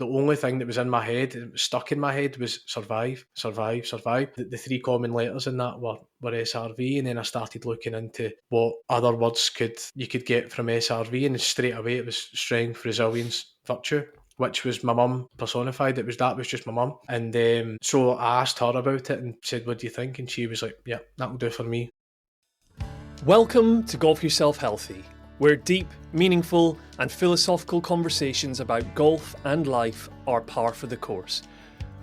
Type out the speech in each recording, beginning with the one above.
the only thing that was in my head, that was stuck in my head, was survive, survive, survive. The three common letters in that were SRV, and then I started looking into what other words you could get from SRV, and straight away it was strength, resilience, virtue, which was my mum personified. That was just my mum. And so I asked her about it and said, what do you think? And she was like, yeah, that'll do for me. Welcome to Golf Yourself Healthy, where deep, meaningful and philosophical conversations about golf and life are par for the course.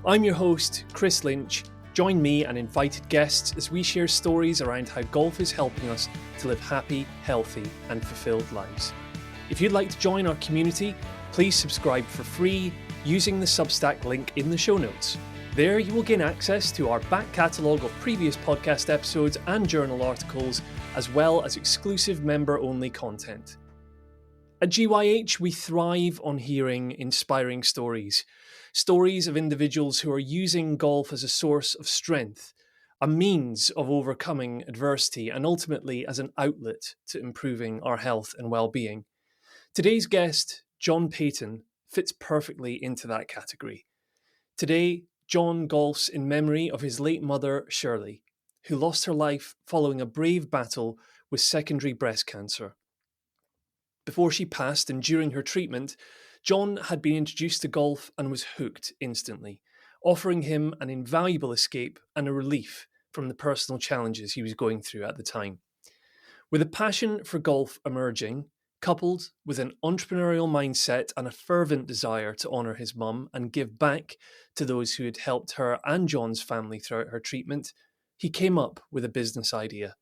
I'm your host, Chris Lynch. Join me and invited guests as we share stories around how golf is helping us to live happy, healthy and fulfilled lives. If you'd like to join our community, please subscribe for free using the Substack link in the show notes. There you will gain access to our back catalogue of previous podcast episodes and journal articles, as well as exclusive member-only content. At GYH, we thrive on hearing inspiring stories of individuals who are using golf as a source of strength, a means of overcoming adversity, and ultimately as an outlet to improving our health and well-being. Today's guest, John Paton, fits perfectly into that category. Today, John golfs in memory of his late mother, Shirley, who lost her life following a brave battle with secondary breast cancer. Before she passed and during her treatment, John had been introduced to golf and was hooked instantly, offering him an invaluable escape and a relief from the personal challenges he was going through at the time. With a passion for golf emerging, coupled with an entrepreneurial mindset and a fervent desire to honour his mum and give back to those who had helped her and John's family throughout her treatment, he came up with a business idea.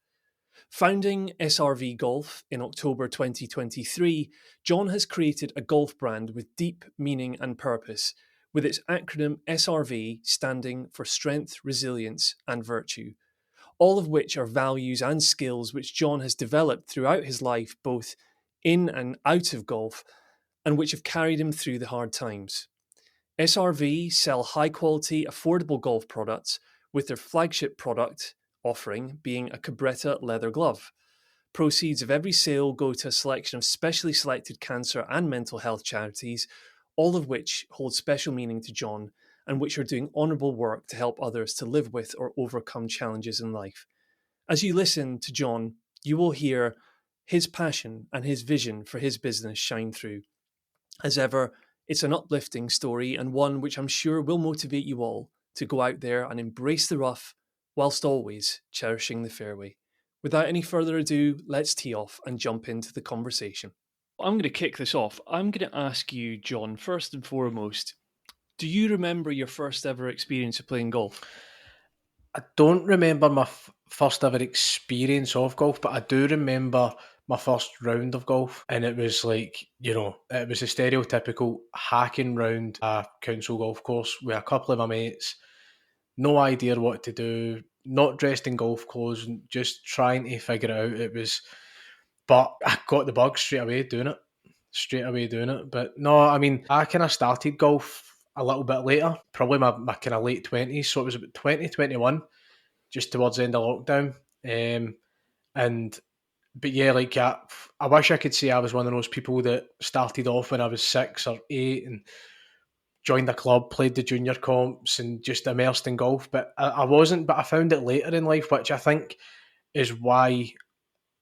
Founding SRV Golf in October 2023, John has created a golf brand with deep meaning and purpose, with its acronym SRV standing for Strength, Resilience and Virtue, all of which are values and skills which John has developed throughout his life, both in and out of golf, and which have carried him through the hard times. SRV sell high-quality, affordable golf products, with their flagship product offering being a Cabretta leather glove. Proceeds of every sale go to a selection of specially selected cancer and mental health charities, all of which hold special meaning to John and which are doing honourable work to help others to live with or overcome challenges in life. As you listen to John, you will hear his passion and his vision for his business shine through. As ever, it's an uplifting story and one which I'm sure will motivate you all to go out there and embrace the rough whilst always cherishing the fairway. Without any further ado, let's tee off and jump into the conversation. I'm going to kick this off. I'm going to ask you, John, first and foremost, do you remember your first ever experience of playing golf? I don't remember my first ever experience of golf, but I do remember my first round of golf, and it was like, it was a stereotypical hacking round a council golf course with a couple of my mates, no idea what to do, not dressed in golf clothes, just trying to figure it out. But I got the bug straight away doing it. But no, I mean, I kind of started golf a little bit later, probably my kind of late 20s. So it was about 2021, just towards the end of lockdown. But yeah, like I wish I could say I was one of those people that started off when I was 6 or 8 and joined a club, played the junior comps and just immersed in golf. But I wasn't, but I found it later in life, which I think is why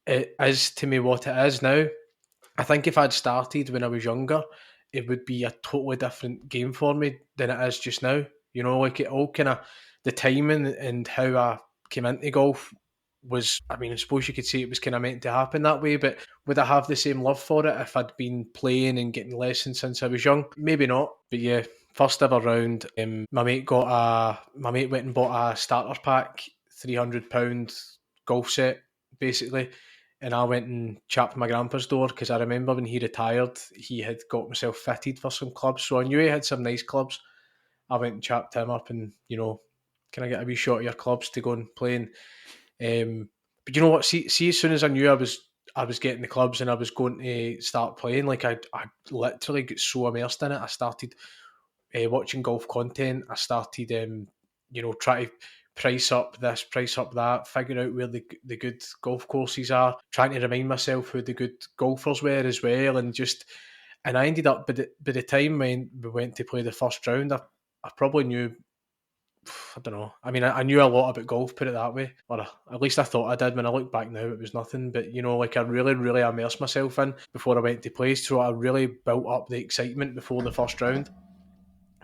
it is to me what it is now. I think if I'd started when I was younger, it would be a totally different game for me than it is just now. Like it all kind of, the timing and how I came into golf was, I mean, I suppose you could say it was kind of meant to happen that way, but would I have the same love for it if I'd been playing and getting lessons since I was young? Maybe not, but yeah, first ever round, my mate went and bought a starter pack, £300 golf set, basically. And I went and chapped my grandpa's door because I remember when he retired, he had got himself fitted for some clubs. So I knew he had some nice clubs. I went and chapped him up and, can I get a wee shot of your clubs to go and play? But you know what? See, as soon as I knew I was getting the clubs and I was going to start playing, like I literally got so immersed in it. I started watching golf content. I started, trying to price up this, price up that, figure out where the good golf courses are, trying to remind myself who the good golfers were as well, and just And I ended up, by the time when we went to play the first round, I probably knew, I don't know. I mean, I knew a lot about golf, put it that way. Or at least I thought I did. When I look back now, it was nothing. But, like I really, really immersed myself in before I went to play. So I really built up the excitement before the first round.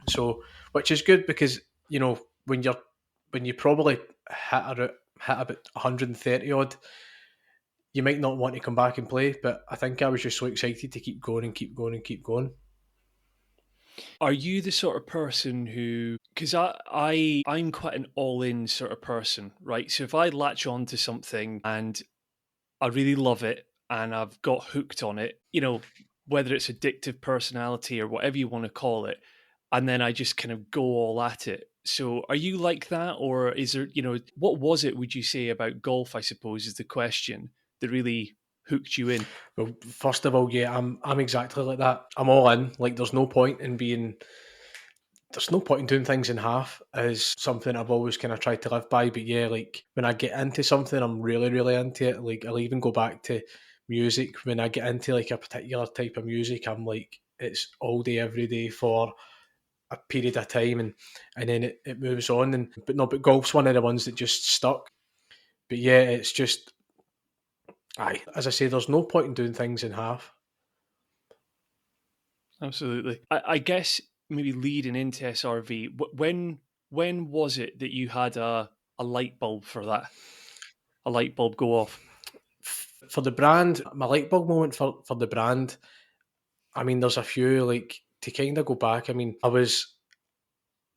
So, which is good because, when you probably hit about 130 odd, you might not want to come back and play. But I think I was just so excited to keep going and keep going and keep going. Are you the sort of person who, because I'm quite an all-in sort of person, right? So if I latch on to something and I really love it and I've got hooked on it, whether it's addictive personality or whatever you want to call it, and then I just kind of go all at it. So are you like that? Or is there, what was it, would you say, about golf, I suppose, is the question that really hooked you in? Well, first of all, yeah, I'm exactly like that. I'm all in. Like, there's no point in doing things in half, is something I've always kind of tried to live by. But yeah, like when I get into something, I'm really, really into it. Like, I'll even go back to music. When I get into like a particular type of music, I'm like, it's all day, every day for a period of time, and then it moves on. But golf's one of the ones that just stuck. But yeah, it's just, as I say, there's no point in doing things in half. Absolutely. I guess maybe leading into SRV, when was it that you had a light bulb for that? A light bulb go off? For the brand, my light bulb moment for the brand, I mean, there's a few, like, to kind of go back. I mean,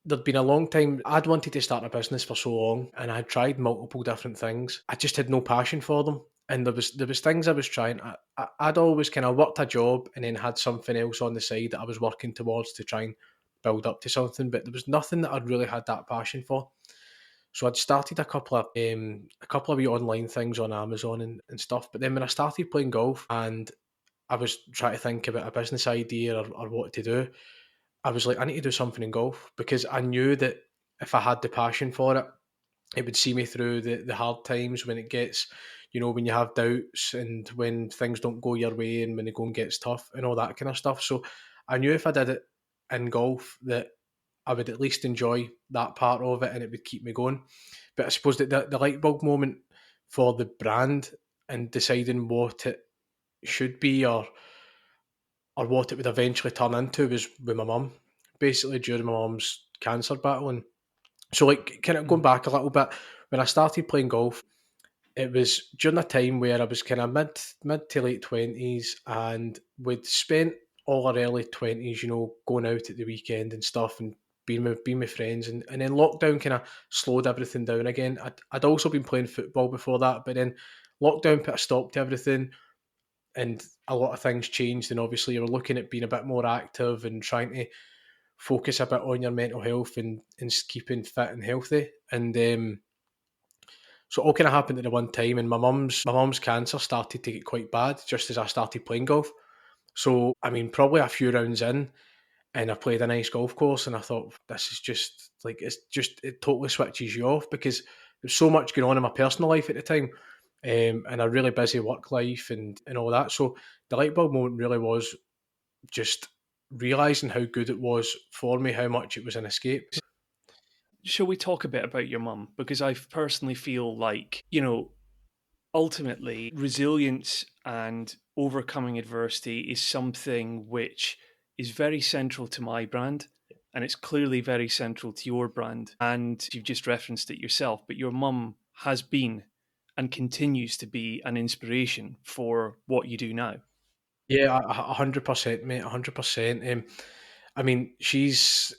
there'd been a long time. I'd wanted to start a business for so long, and I had tried multiple different things. I just had no passion for them. And there was things I was trying. I'd always kind of worked a job and then had something else on the side that I was working towards to try and build up to something. But there was nothing that I'd really had that passion for. So I'd started a couple of wee online things on Amazon and stuff. But then when I started playing golf and I was trying to think about a business idea or what to do, I was like, I need to do something in golf, because I knew that if I had the passion for it, it would see me through the hard times when it gets, when you have doubts and when things don't go your way and when the going gets tough and all that kind of stuff. So I knew if I did it in golf that I would at least enjoy that part of it and it would keep me going. But I suppose that the light bulb moment for the brand and deciding what it should be or what it would eventually turn into was with my mum, basically during my mum's cancer battle. And so, like, kind of going back a little bit, when I started playing golf, it was during a time where I was kind of mid to late 20s, and we'd spent all our early 20s, going out at the weekend and stuff, and being with friends, and then lockdown kind of slowed everything down again. I'd also been playing football before that, but then lockdown put a stop to everything, and a lot of things changed. And obviously, you were looking at being a bit more active and trying to focus a bit on your mental health and keeping fit and healthy. And so it all kind of happened at the one time. And my mum's cancer started to get quite bad just as I started playing golf. So I mean, probably a few rounds in, and I played a nice golf course, and I thought, this is just like, it totally switches you off, because there's so much going on in my personal life at the time, and a really busy work life and all that. So the light bulb moment really was just realizing how good it was for me, how much it was an escape. Shall we talk a bit about your mum? Because I personally feel like, ultimately, resilience and overcoming adversity is something which is very central to my brand. And it's clearly very central to your brand. And you've just referenced it yourself, but your mum has been and continues to be an inspiration for what you do now. Yeah, 100%, mate, 100%. I mean, she's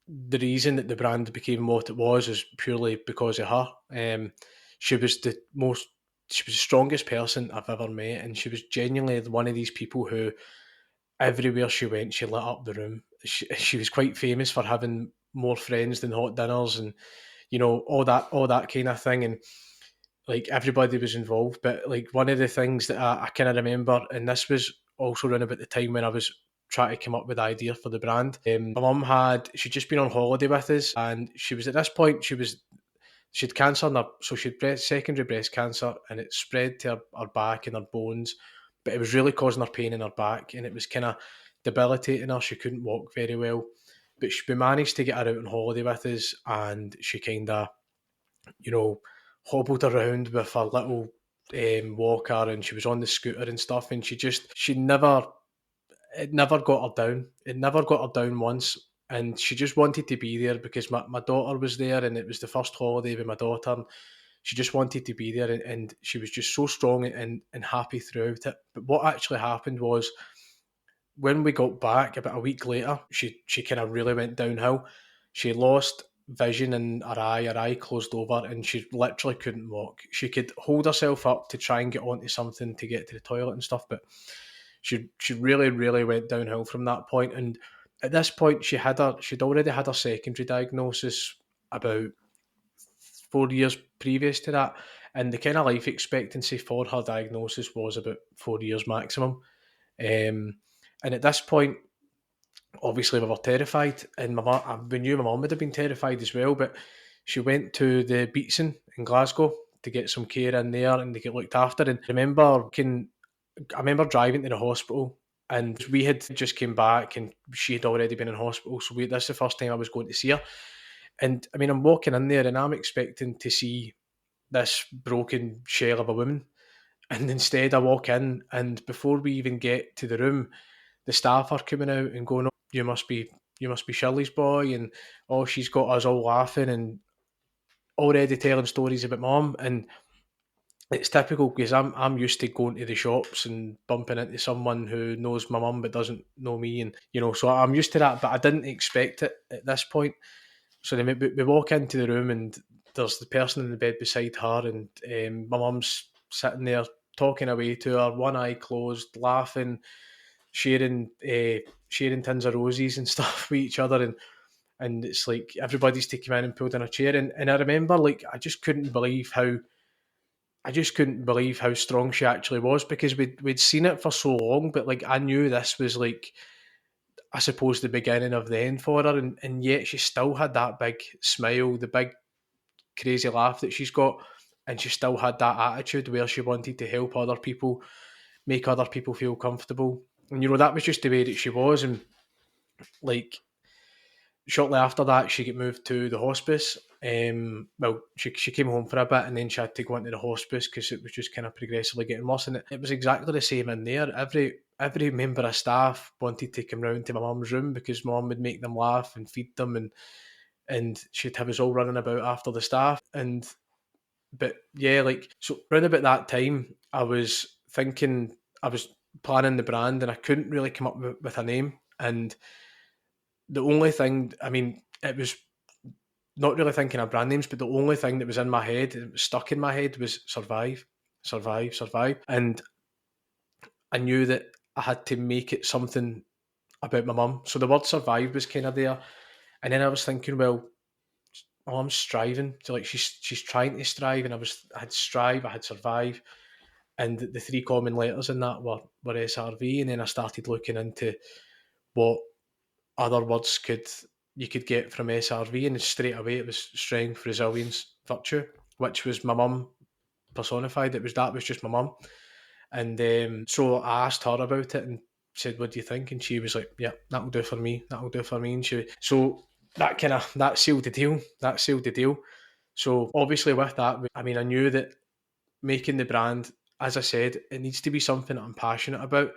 the reason that the brand became what it was is purely because of her. She was she was the strongest person I've ever met, and she was genuinely one of these people who everywhere she went, she lit up the room. She was quite famous for having more friends than hot dinners, and all that kind of thing. And like, everybody was involved. But like, one of the things that I kind of remember, and this was also around about the time when I was trying to come up with the idea for the brand. My mum she'd just been on holiday with us, and she was, at this point, she'd cancer in her, so she'd secondary breast cancer, and it spread to her back and her bones. But it was really causing her pain in her back, and it was kind of debilitating her. She couldn't walk very well. But we managed to get her out on holiday with us, and she kind of, hobbled around with her little walker, and she was on the scooter and stuff, and it never got her down. It never got her down once. And she just wanted to be there because my daughter was there, and it was the first holiday with my daughter. And she just wanted to be there, and she was just so strong and happy throughout it. But what actually happened was, when we got back about a week later, she kind of really went downhill. She lost vision in her eye closed over, and she literally couldn't walk. She could hold herself up to try and get onto something to get to the toilet and stuff, but she really, really went downhill from that point. And at this point, she'd already had her secondary diagnosis about 4 years previous to that, and the kind of life expectancy for her diagnosis was about 4 years maximum. And at this point, obviously we were terrified, and we knew my mum would have been terrified as well. But she went to the Beatson in Glasgow to get some care in there, and to get looked after. And I remember driving to the hospital, and we had just came back, and she had already been in hospital. So this is the first time I was going to see her. And I mean, I'm walking in there, and I'm expecting to see this broken shell of a woman. And instead, I walk in, and before we even get to the room, the staff are coming out and going, "Oh, you must be Shirley's boy," and oh, she's got us all laughing and already telling stories about mum. And it's typical because I'm used to going to the shops and bumping into someone who knows my mum but doesn't know me, and so I'm used to that. But I didn't expect it at this point. So then we walk into the room, and there's the person in the bed beside her, and my mum's sitting there talking away to her, one eye closed, laughing, sharing tins of roses and stuff with each other, and it's like everybody's taken in and pulled in a chair, and I remember, like, I just couldn't believe how strong she actually was, because we'd seen it for so long, but like I knew this was, like, I suppose, the beginning of the end for her, and yet she still had that big smile, the big crazy laugh that she's got, and she still had that attitude where she wanted to help other people, make other people feel comfortable. And that was just the way that she was. And like, shortly after that, she got moved to the hospice. She came home for a bit, and then she had to go into the hospice because it was just kind of progressively getting worse. And it was exactly the same in there. Every member of staff wanted to come round to my mum's room because mum would make them laugh and feed them, and she'd have us all running about after the staff. But yeah, like, so around about that time, I was planning the brand, and I couldn't really come up with a name. And the only thing, I mean, it was not really thinking of brand names, but the only thing that was in my head, it was stuck in my head, was survive, survive, survive. And I knew that I had to make it something about my mum. So the word survive was kind of there. And then I was thinking, well, my mum's striving. So like she's trying to strive, and I had strive, I had survive. And the three common letters in that were SRV. And then I started looking into what other words you could get from SRV, and straight away it was strength, resilience, virtue, which was my mum personified. That was just my mum. And so I asked her about it and said, "What do you think?" And she was like, "Yeah, that'll do for me. That'll do for me." And so that sealed the deal. That sealed the deal. So obviously with that, I mean, I knew that making the brand, as I said, it needs to be something that I'm passionate about.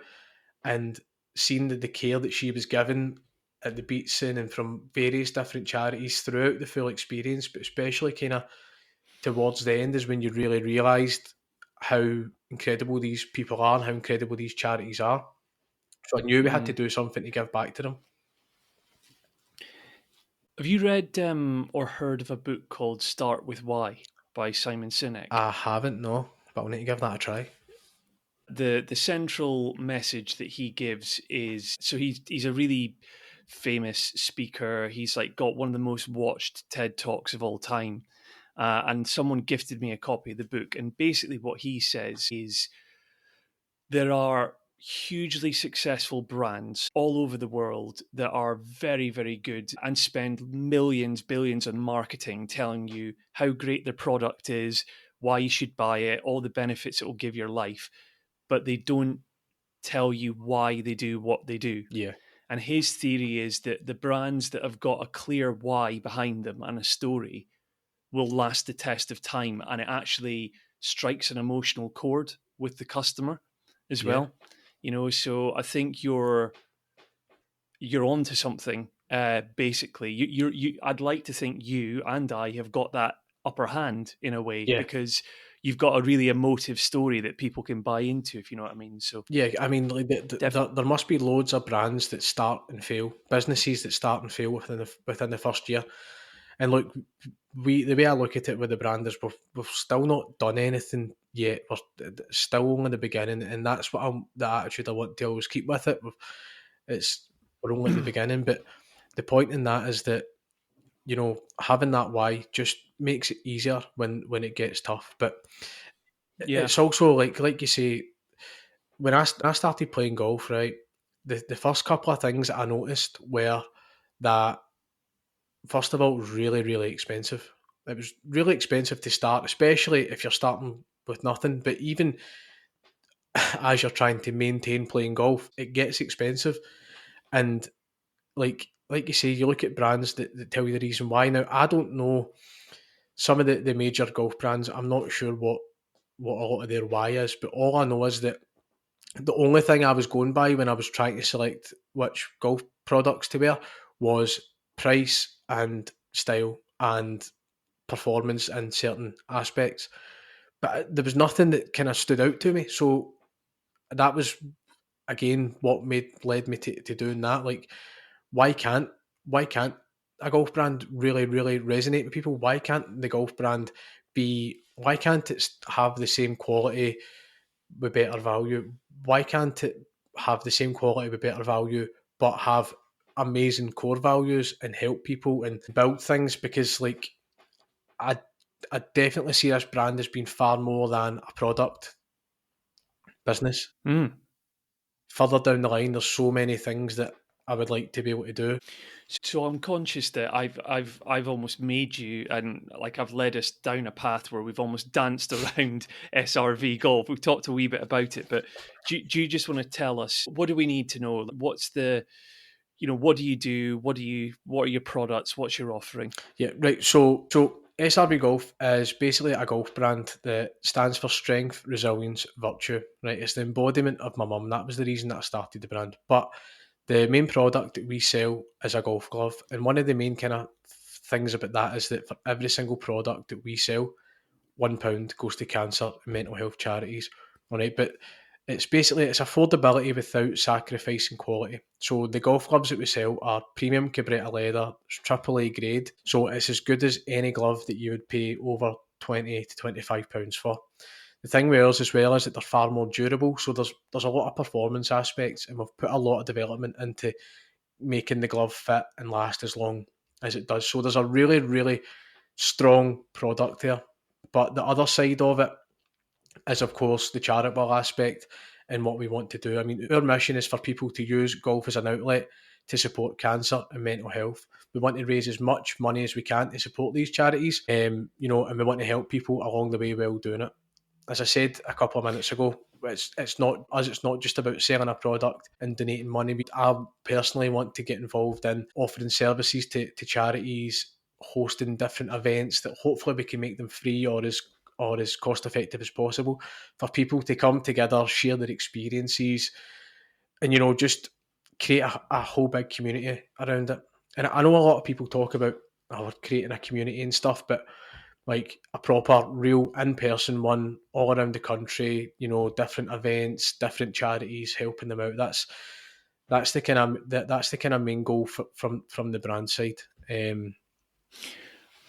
And seeing the care that she was given at the Beatson and from various different charities throughout the full experience, but especially kind of towards the end, is when you really realised how incredible these people are and how incredible these charities are. So I knew we had to do something to give back to them. Have you read or heard of a book called Start With Why by Simon Sinek? I haven't, no, but I'll need to give that a try. The central message that he gives is, so he's a really famous speaker. He's like got one of the most watched TED Talks of all time. And someone gifted me a copy of the book. And basically what he says is there are hugely successful brands all over the world that are very, very good and spend millions, billions on marketing, telling you how great their product is, why you should buy it, all the benefits it will give your life. But they don't tell you why they do what they do. Yeah. And his theory is that the brands that have got a clear why behind them and a story will last the test of time, and it actually strikes an emotional chord with the customer as Yeah. well. So I think you're onto something. Basically, I'd like to think you and I have got that upper hand in a way, Yeah. because you've got a really emotive story that people can buy into, if you know what I mean. So Yeah, I mean, like definitely, there must be loads of brands that start and fail, businesses that start and fail within the first year. And look, the way I look at it with the brand is we've still not done anything yet. We're still only the beginning, and that's what the attitude I want to always keep with it. We're only at the beginning, but the point in that is that having that why just makes it easier when it gets tough. But yeah, it's also like you say, when I started playing golf, right, the first couple of things that I noticed were that, first of all, it was really, really expensive. It was really expensive to start, especially if you're starting with nothing. But even as you're trying to maintain playing golf, it gets expensive. And like you say, you look at brands that tell you the reason why. Now, I don't know some of the major golf brands. I'm not sure what a lot of their why is, but all I know is that the only thing I was going by when I was trying to select which golf products to wear was price and style and performance in certain aspects. But there was nothing that kind of stood out to me. So that was again what led me to doing that. Like, why can't why can't a golf brand really resonate with people? Why can't the golf brand why can't it have the same quality with better value? Why can't it have the same quality with better value, but have amazing core values and help people and build things? Because like I, I definitely see this brand as being far more than a product business. mm. Further down the line, there's so many things that I would like to be able to do. So I'm conscious that I've almost made you, and like I've led us down a path where we've almost danced around SRV Golf. We've talked a wee bit about it, but do you just want to tell us, what do we need to know? What's the, what do you do? What are your products? What's your offering? Yeah, right. So SRV Golf is basically a golf brand that stands for strength, resilience, virtue. Right, it's the embodiment of my mum. That was the reason that I started the brand. But the main product that we sell is a golf glove, and one of the main kind of things about that is that for every single product that we sell, £1 goes to cancer and mental health charities. All right, but it's affordability without sacrificing quality. So the golf clubs that we sell are premium Cabretta leather, it's AAA grade. So it's as good as any glove that you would pay over £20 to £25 for. The thing with ours as well is that they're far more durable. So there's a lot of performance aspects, and we've put a lot of development into making the glove fit and last as long as it does. So there's a really, really strong product there. But the other side of it is, of course, the charitable aspect and what we want to do. I mean, our mission is for people to use golf as an outlet to support cancer and mental health. We want to raise as much money as we can to support these charities, and we want to help people along the way while doing it. As I said a couple of minutes ago, it's not us. It's not just about selling a product and donating money. I personally want to get involved in offering services to charities, hosting different events that hopefully we can make them free or as cost effective as possible for people to come together, share their experiences, and just create a whole big community around it. And I know a lot of people talk about creating a community and stuff, but like a proper, real, in-person one all around the country, different events, different charities, helping them out. That's the kind of main goal from the brand side.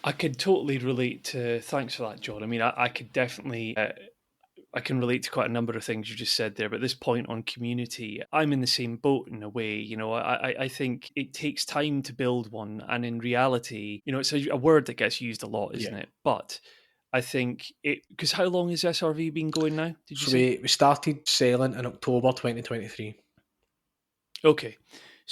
I could totally relate to. Thanks for that, John. I mean, I could definitely. I can relate to quite a number of things you just said there, but this point on community, I'm in the same boat in a way. I think it takes time to build one, and in reality, it's a word that gets used a lot, isn't Yeah. it? But I think because how long has SRV been going now? Did you So say? we started selling in October 2023. Okay.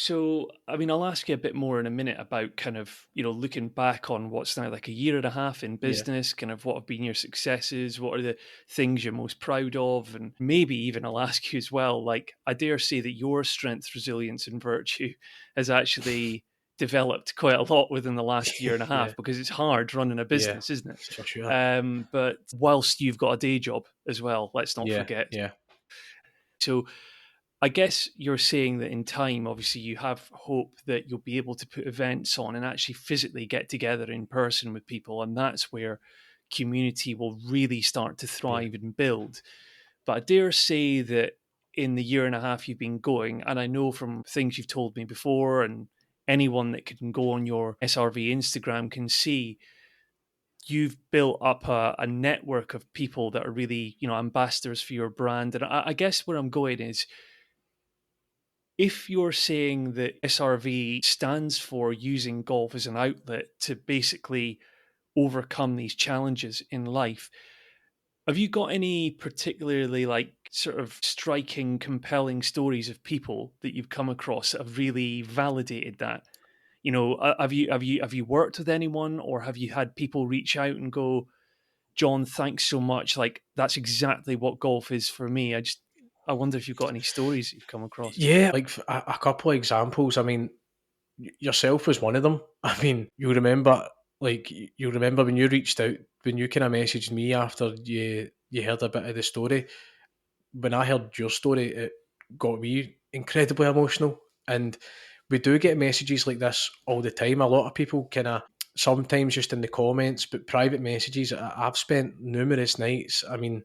So, I mean, I'll ask you a bit more in a minute about kind of, looking back on what's now like a year and a half in Yeah, business, kind of what have been your successes, what are the things you're most proud of, and maybe even I'll ask you as well, like, I dare say that your strength, resilience, and virtue has actually developed quite a lot within the last year and a yeah, half because it's hard running a yeah, business, isn't it? for sure. But whilst you've got a day job as well, let's not Yeah, forget. yeah, So, I guess you're saying that in time, obviously, you have hope that you'll be able to put events on and actually physically get together in person with people. And that's where community will really start to yeah. thrive and build. But I dare say that in the year and a half you've been going, and I know from things you've told me before, and anyone that can go on your SRV Instagram can see, you've built up a network of people that are really, ambassadors for your brand. And I guess where I'm going is, if you're saying that SRV stands for using golf as an outlet to basically overcome these challenges in life, have you got any particularly like sort of striking, compelling stories of people that you've come across that have really validated that? Have you worked with anyone, or have you had people reach out and go, "John, thanks so much. Like that's exactly what golf is for me." I wonder if you've got any stories that you've come across. Yeah, like a couple of examples. I mean, yourself was one of them. I mean, you remember when you reached out, when you kind of messaged me after you heard a bit of the story. When I heard your story, it got me incredibly emotional. And we do get messages like this all the time. A lot of people kind of sometimes just in the comments, but private messages. I've spent numerous nights. I mean,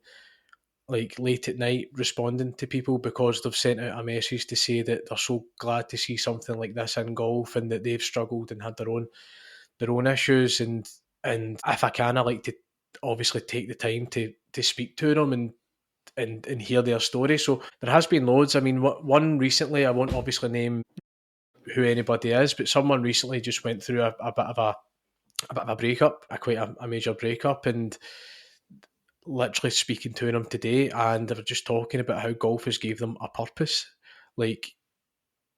like late at night responding to people because they've sent out a message to say that they're so glad to see something like this in golf and that they've struggled and had their own issues. And if I can, I like to obviously take the time to speak to them and hear their story. So there has been loads. I mean, one recently, I won't obviously name who anybody is, but someone recently just went through a bit of a breakup, quite a major breakup, and literally speaking to them today, and they were just talking about how golf has gave them a purpose. Like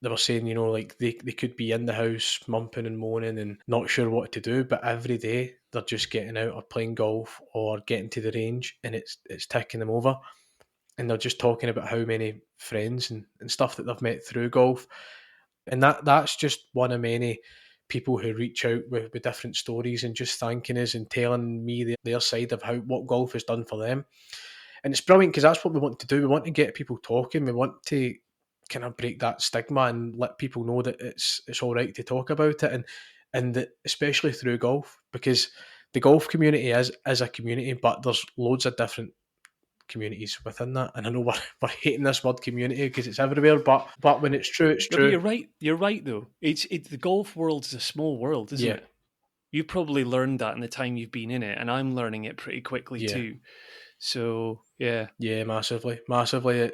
they were saying, like they could be in the house mumping and moaning and not sure what to do, but every day they're just getting out or playing golf or getting to the range, and it's ticking them over. And they're just talking about how many friends and stuff that they've met through golf. And that's just one of many people who reach out with different stories and just thanking us and telling me their side of how what golf has done for them. And it's brilliant because that's what we want to do. We want to get people talking. We want to kind of break that stigma and let people know that it's all right to talk about it, and that especially through golf, because the golf community is a community, but there's loads of different communities within that. And I know we're hating this word community because it's everywhere, but when it's true, it's No, but true. you're right. You're right, though. It's the golf world is a small world, isn't Yeah, it? You've probably learned that in the time you've been in it, and I'm learning it pretty quickly yeah, too. So yeah, yeah, massively, massively.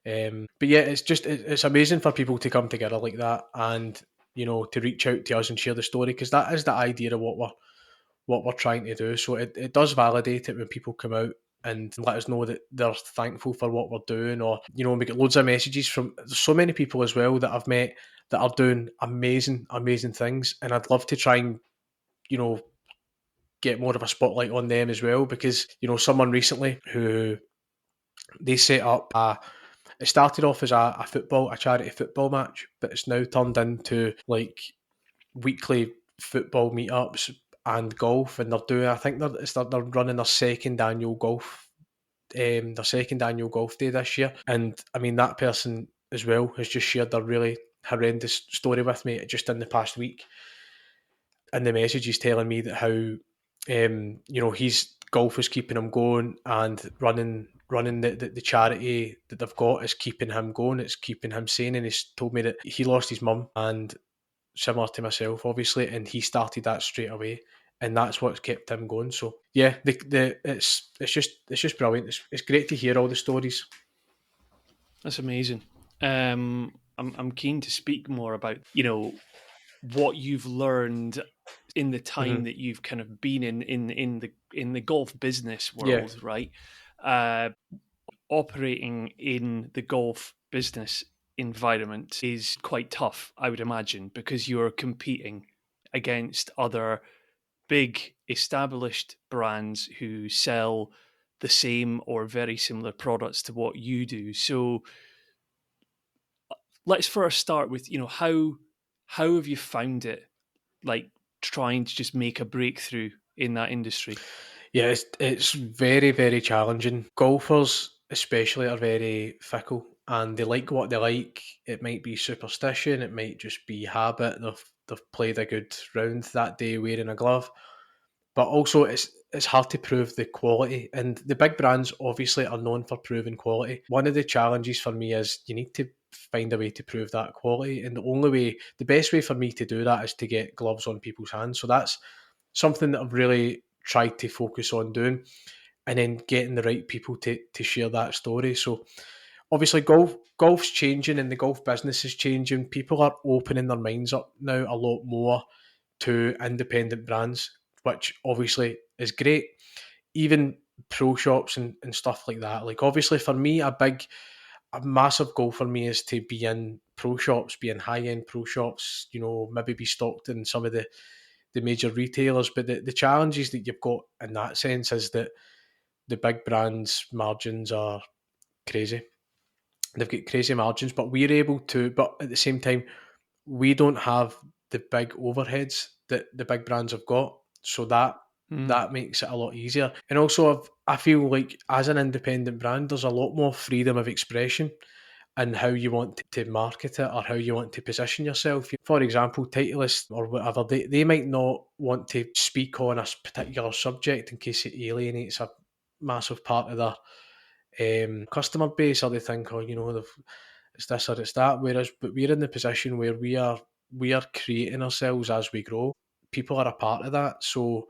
But yeah, it's amazing for people to come together like that, and to reach out to us and share the story, because that is the idea of what we're trying to do. So it does validate it when people come out and let us know that they're thankful for what we're doing, or we get loads of messages from so many people as well that I've met that are doing amazing things, and I'd love to try and you know get more of a spotlight on them as well, because someone recently who they set up it started off as a charity football match, but it's now turned into like weekly football meetups and golf, and they're doing. I think they're running their second annual golf day this year. And I mean, that person as well has just shared a really horrendous story with me just in the past week. And the message is telling me that how his golf is keeping him going, and running the charity that they've got is keeping him going. It's keeping him sane. And he's told me that he lost his mum, and similar to myself, obviously, and he started that straight away, and that's what's kept him going. So yeah, it's just brilliant. It's great to hear all the stories. that's amazing. I'm keen to speak more about what you've learned in the time Hmm. that you've kind of been in the golf business Yeah, world, right? Uh, Operating in the golf business environment is quite tough, I would imagine, because you're competing against other big established brands who sell the same or very similar products to what you do. So let's first start with, how have you found it, like trying to just make a breakthrough in that industry? Yeah, it's very, very challenging. Golfers, especially, are very fickle and they like what they like. It might be superstition, it might just be habit. They've played a good round that day wearing a glove, but also it's hard to prove the quality. And the big brands obviously are known for proving quality. One of the challenges for me is you need to find a way to prove that quality, and the best way for me to do that is to get gloves on people's hands. So that's something that I've really tried to focus on doing, and then getting the right people to share that story. So obviously golf's changing and the golf business is changing. People are opening their minds up now a lot more to independent brands, which obviously is great. Even pro shops and stuff like that. Like obviously for me, a massive goal for me is to be in pro shops, be in high end pro shops, maybe be stocked in some of the major retailers. But the challenges that you've got in that sense is that the big brands' margins are crazy. They've got crazy margins, but at the same time, we don't have the big overheads that the big brands have got. So that makes it a lot easier. And also, I feel like as an independent brand, there's a lot more freedom of expression and how you want to market it or how you want to position yourself. For example, Titleist or whatever, they might not want to speak on a particular subject in case it alienates a massive part of their customer base, or they think, it's this or it's that. But we're in the position where we are creating ourselves as we grow. People are a part of that, so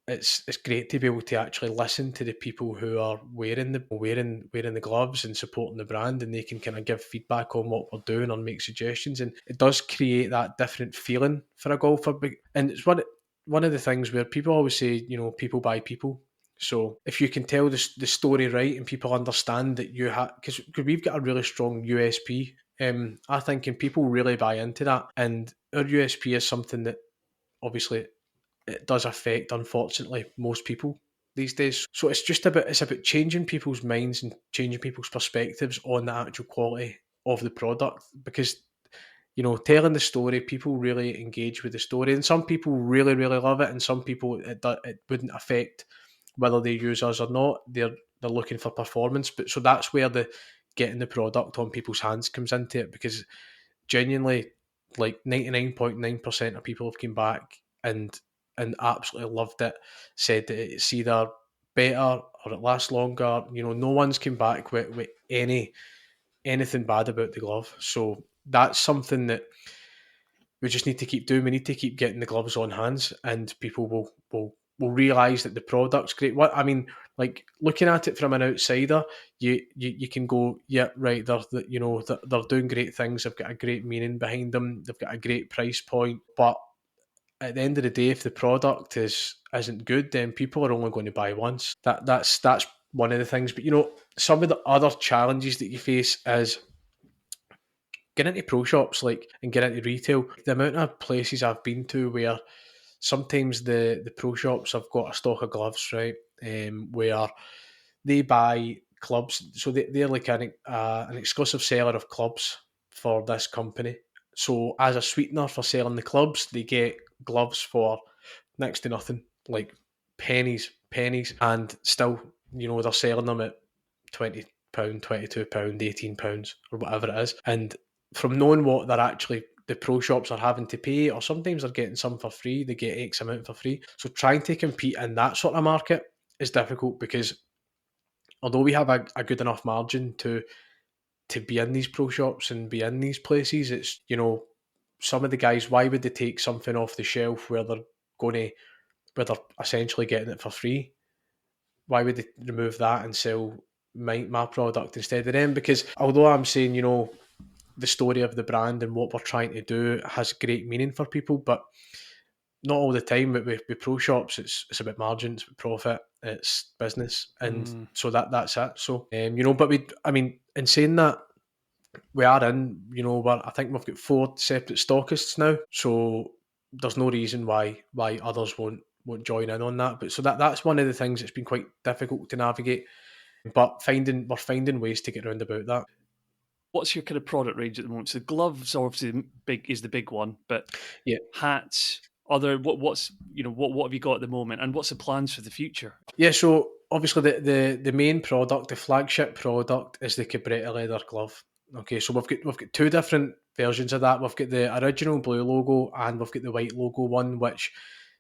it's great to be able to actually listen to the people who are wearing the gloves and supporting the brand, and they can kind of give feedback on what we're doing or make suggestions, and it does create that different feeling for a golfer. And it's one of the things where people always say, people buy people. So if you can tell the story right and people understand that you have, because we've got a really strong USP, I think, and people really buy into that, and our USP is something that obviously it does affect, unfortunately, most people these days. So it's about changing people's minds and changing people's perspectives on the actual quality of the product, because telling the story, people really engage with the story, and some people really, really love it, and some people it wouldn't affect whether they use us or not. They're looking for performance, but so that's where the getting the product on people's hands comes into it, because genuinely, like 99.9% of people have come back and absolutely loved it, said that it's either better or it lasts longer. No one's come back with anything bad about the glove. So that's something that we just need to keep doing. We need to keep getting the gloves on hands, and people will realise that the product's great. What I mean, like looking at it from an outsider, you can go, yeah, right. They're doing great things. They've got a great meaning behind them. They've got a great price point. But at the end of the day, if the product isn't good, then people are only going to buy once. That's one of the things. But some of the other challenges that you face is get into pro shops, like, and get into retail. The amount of places I've been to where sometimes the pro shops have got a stock of gloves, right, where they buy clubs, so they're like an exclusive seller of clubs for this company. So as a sweetener for selling the clubs, they get gloves for next to nothing, like pennies, and still, they're selling them at £20, £22, £18, or whatever it is. And from knowing what they're actually the pro shops are having to pay, or sometimes they're getting some for free, they get X amount for free. So trying to compete in that sort of market is difficult, because although we have a good enough margin to be in these pro shops and be in these places, it's some of the guys, why would they take something off the shelf where they're essentially getting it for free? Why would they remove that and sell my product instead of them? Because although I'm saying, the story of the brand and what we're trying to do has great meaning for people, but not all the time. With pro shops, it's about margins, it's about profit, it's business, and so that's it. So but in saying that, we are in, I think we've got 4 separate stockists now, so there's no reason why others won't join in on that. But so that's one of the things that's been quite difficult to navigate. But we're finding ways to get around about that. What's your kind of product range at the moment? So gloves obviously is the big one, but Yeah. hats, other what have you got at the moment, and what's the plans for the future? Yeah, so obviously the main product, the flagship product, is the Cabretta leather glove. Okay, so we've got 2 different versions of that. We've got the original blue logo and we've got the white logo one, which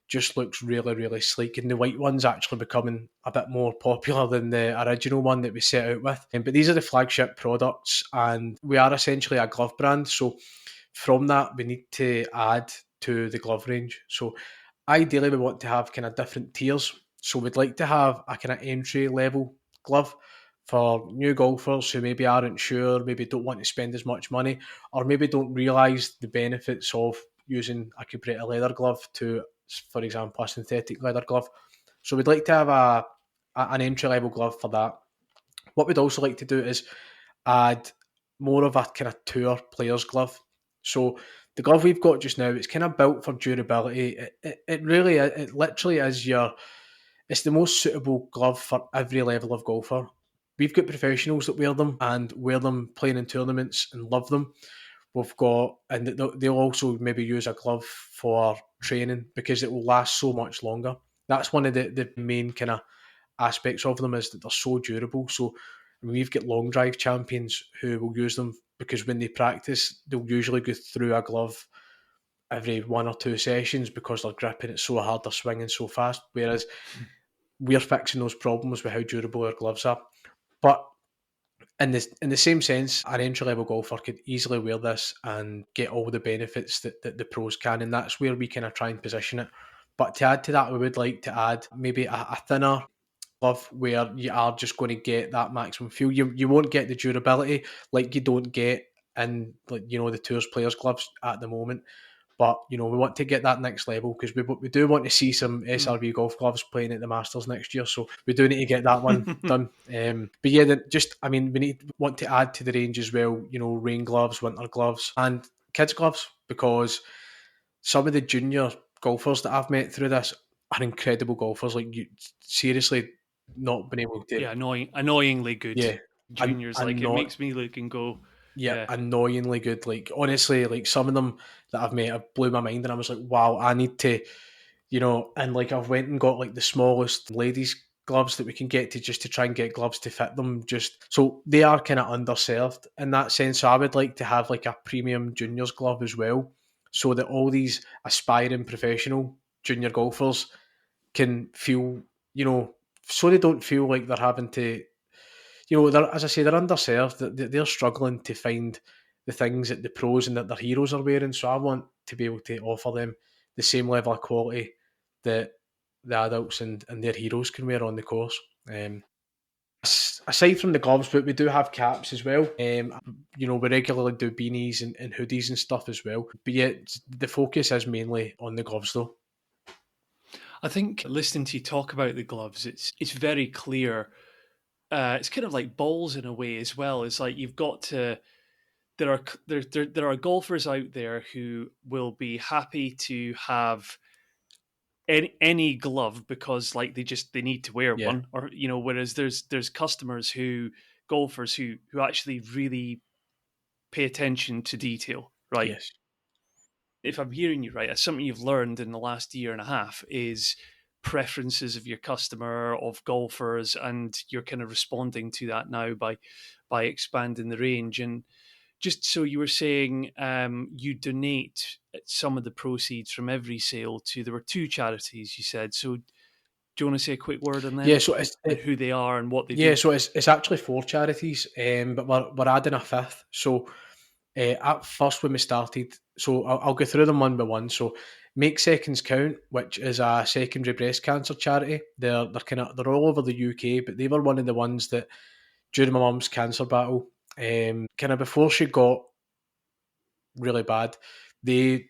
just looks really, really sleek. And the white one's actually becoming a bit more popular than the original one that we set out with. But these are the flagship products, and we are essentially a glove brand. So from that, we need to add to the glove range. So ideally, we want to have kind of different tiers. So we'd like to have a kind of entry level glove for new golfers who maybe aren't sure, maybe don't want to spend as much money, or maybe don't realise the benefits of using a Cabretta leather glove to, for example, a synthetic leather glove. So we'd like to have an entry level glove for that. What we'd also like to do is add more of a kind of tour player's glove. So the glove we've got just now, it's kind of built for durability. It really, it literally is it's the most suitable glove for every level of golfer. We've got professionals that wear them and wear them playing in tournaments and love them. We've got, and they'll also maybe use a glove for training because it will last so much longer. That's one of the main kind of aspects of them, is that they're so durable. So we've got long drive champions who will use them because when they practice, they'll usually go through a glove every 1 or 2 sessions because they're gripping it so hard, they're swinging so fast. Whereas we're fixing those problems with how durable our gloves are. But in the same sense, an entry level golfer could easily wear this and get all the benefits that the pros can, and that's where we kind of try and position it. But to add to that, we would like to add maybe a thinner glove where you are just going to get that maximum feel. You won't get the durability like you don't get in, like, the tours players gloves at the moment. But we want to get that next level because we do want to see some SRV golf gloves playing at the Masters next year. So we do need to get that one done. But yeah, we want to add to the range as well. Rain gloves, winter gloves, and kids gloves, because some of the junior golfers that I've met through this are incredible golfers. Like, you seriously not been able to. Yeah, annoyingly good Yeah, juniors. and Like it not. makes me look and go, Yeah, yeah. annoyingly good. Like, honestly, like some of them that I've met have blew my mind, and I was like, wow, I need to, and like I've went and got like the smallest ladies gloves that we can get to, just to try and get gloves to fit them. Just so they are kind of underserved in that sense. So I would like to have like a premium juniors glove as well, so that all these aspiring professional junior golfers can feel, so they don't feel like they're having to, as I say, they're underserved. They're struggling to find the things that the pros and that their heroes are wearing. So I want to be able to offer them the same level of quality that the adults and their heroes can wear on the course. Aside from the gloves, but we do have caps as well. We regularly do beanies and hoodies and stuff as well. But yeah, the focus is mainly on the gloves though. I think listening to you talk about the gloves, it's very clear. It's kind of like balls in a way as well. It's like you've got to. There are golfers out there who will be happy to have any glove because like they need to wear Yeah. one, or whereas there's golfers who actually really pay attention to detail, right? Yes. If I'm hearing you right, that's something you've learned in the last year and a half is preferences of your customer, of golfers, and you're kind of responding to that now by expanding the range. And just so you were saying, you donate some of the proceeds from every sale to, there were 2 charities you said. So do you want to say a quick word on Yeah. them, So and who they are and what they yeah, do? so it's actually 4 charities, but we're adding a fifth. So at first when we started, so I'll go through them one by one. So Make Seconds Count, which is a secondary breast cancer charity. They're all over the UK, but they were one of the ones that during my mum's cancer battle, kind of before she got really bad, they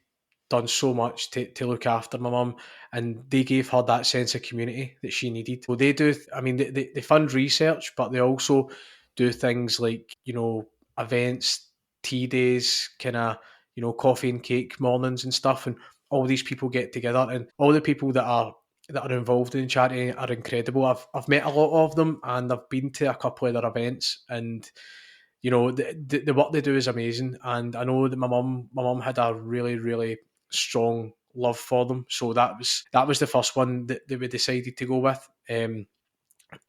done so much to look after my mum, and they gave her that sense of community that she needed. So they do, I mean, they fund research, but they also do things like, events. tea days, kind of, coffee and cake mornings and stuff, and all these people get together, and all the people that are involved in charity are incredible. I've met a lot of them, and I've been to a couple of their events, and the work they do is amazing. And I know that my mum had a really, really strong love for them, so that was the first one that we decided to go with.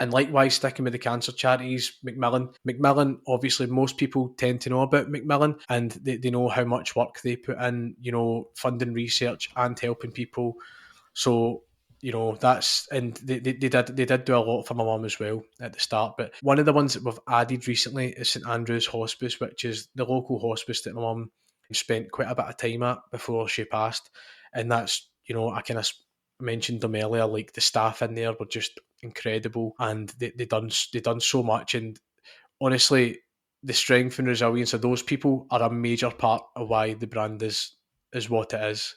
And likewise, sticking with the cancer charities, Macmillan, obviously most people tend to know about Macmillan, and they know how much work they put in, funding research and helping people. So, that's, and they did do a lot for my mum as well at the start. But one of the ones that we've added recently is St Andrew's Hospice, which is the local hospice that my mum spent quite a bit of time at before she passed. And that's, I kind of mentioned them earlier, like the staff in there were just incredible, and they done so much. And honestly, the strength and resilience of those people are a major part of why the brand is what it is.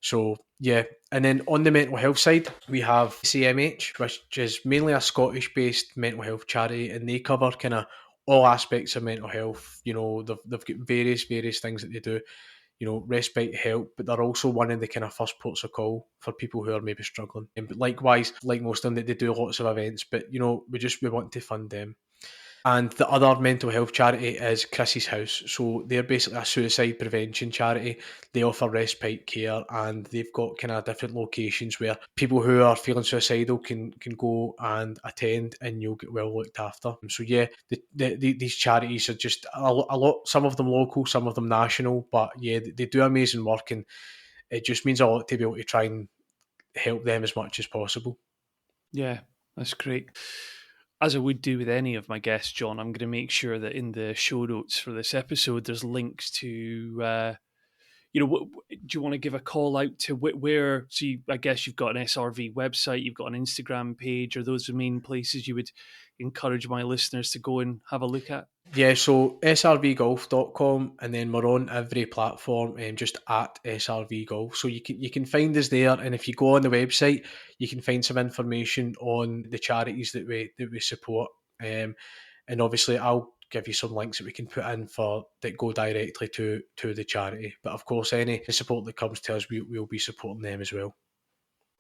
So yeah, and then on the mental health side, we have CMH, which is mainly a Scottish-based mental health charity, and they cover kind of all aspects of mental health. They've got various things that they do. Respite help, but they're also one of the kind of first ports of call for people who are maybe struggling. But likewise, like most of them, they do lots of events, but we want to fund them. And the other mental health charity is Chris's House. So they're basically a suicide prevention charity. They offer respite care, and they've got kind of different locations where people who are feeling suicidal can go and attend, and you'll get well looked after. So yeah, these charities are just a lot. Some of them local, some of them national, but yeah, they do amazing work, and it just means a lot to be able to try and help them as much as possible. Yeah, that's great. As I would do with any of my guests, John, I'm going to make sure that in the show notes for this episode, there's links to, do you want to give a call out to where, so I guess you've got an SRV website, you've got an Instagram page, are those the main places you would encourage my listeners to go and have a look at? Yeah, so srvgolf.com, and then we're on every platform, just at SRV Golf. So you can find us there, and if you go on the website, you can find some information on the charities that we support. And obviously, I'll give you some links that we can put in for that go directly to the charity. But of course, any support that comes to us, we'll be supporting them as well.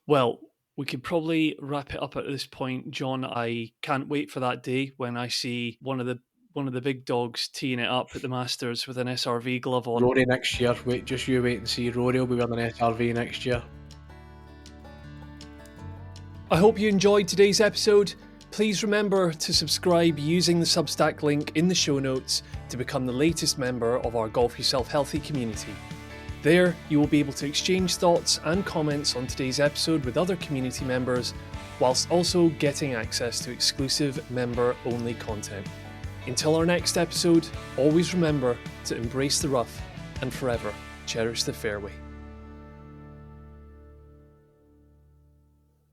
Well, we could probably wrap it up at this point, John. I can't wait for that day when I see one of the big dogs teeing it up at the Masters with an SRV glove on. Rory next year. Wait and see. Rory will be wearing an SRV next year. I hope you enjoyed today's episode. Please remember to subscribe using the Substack link in the show notes to become the latest member of our Golf Yourself Healthy community. There, you will be able to exchange thoughts and comments on today's episode with other community members, whilst also getting access to exclusive member-only content. Until our next episode, always remember to embrace the rough and forever cherish the fairway.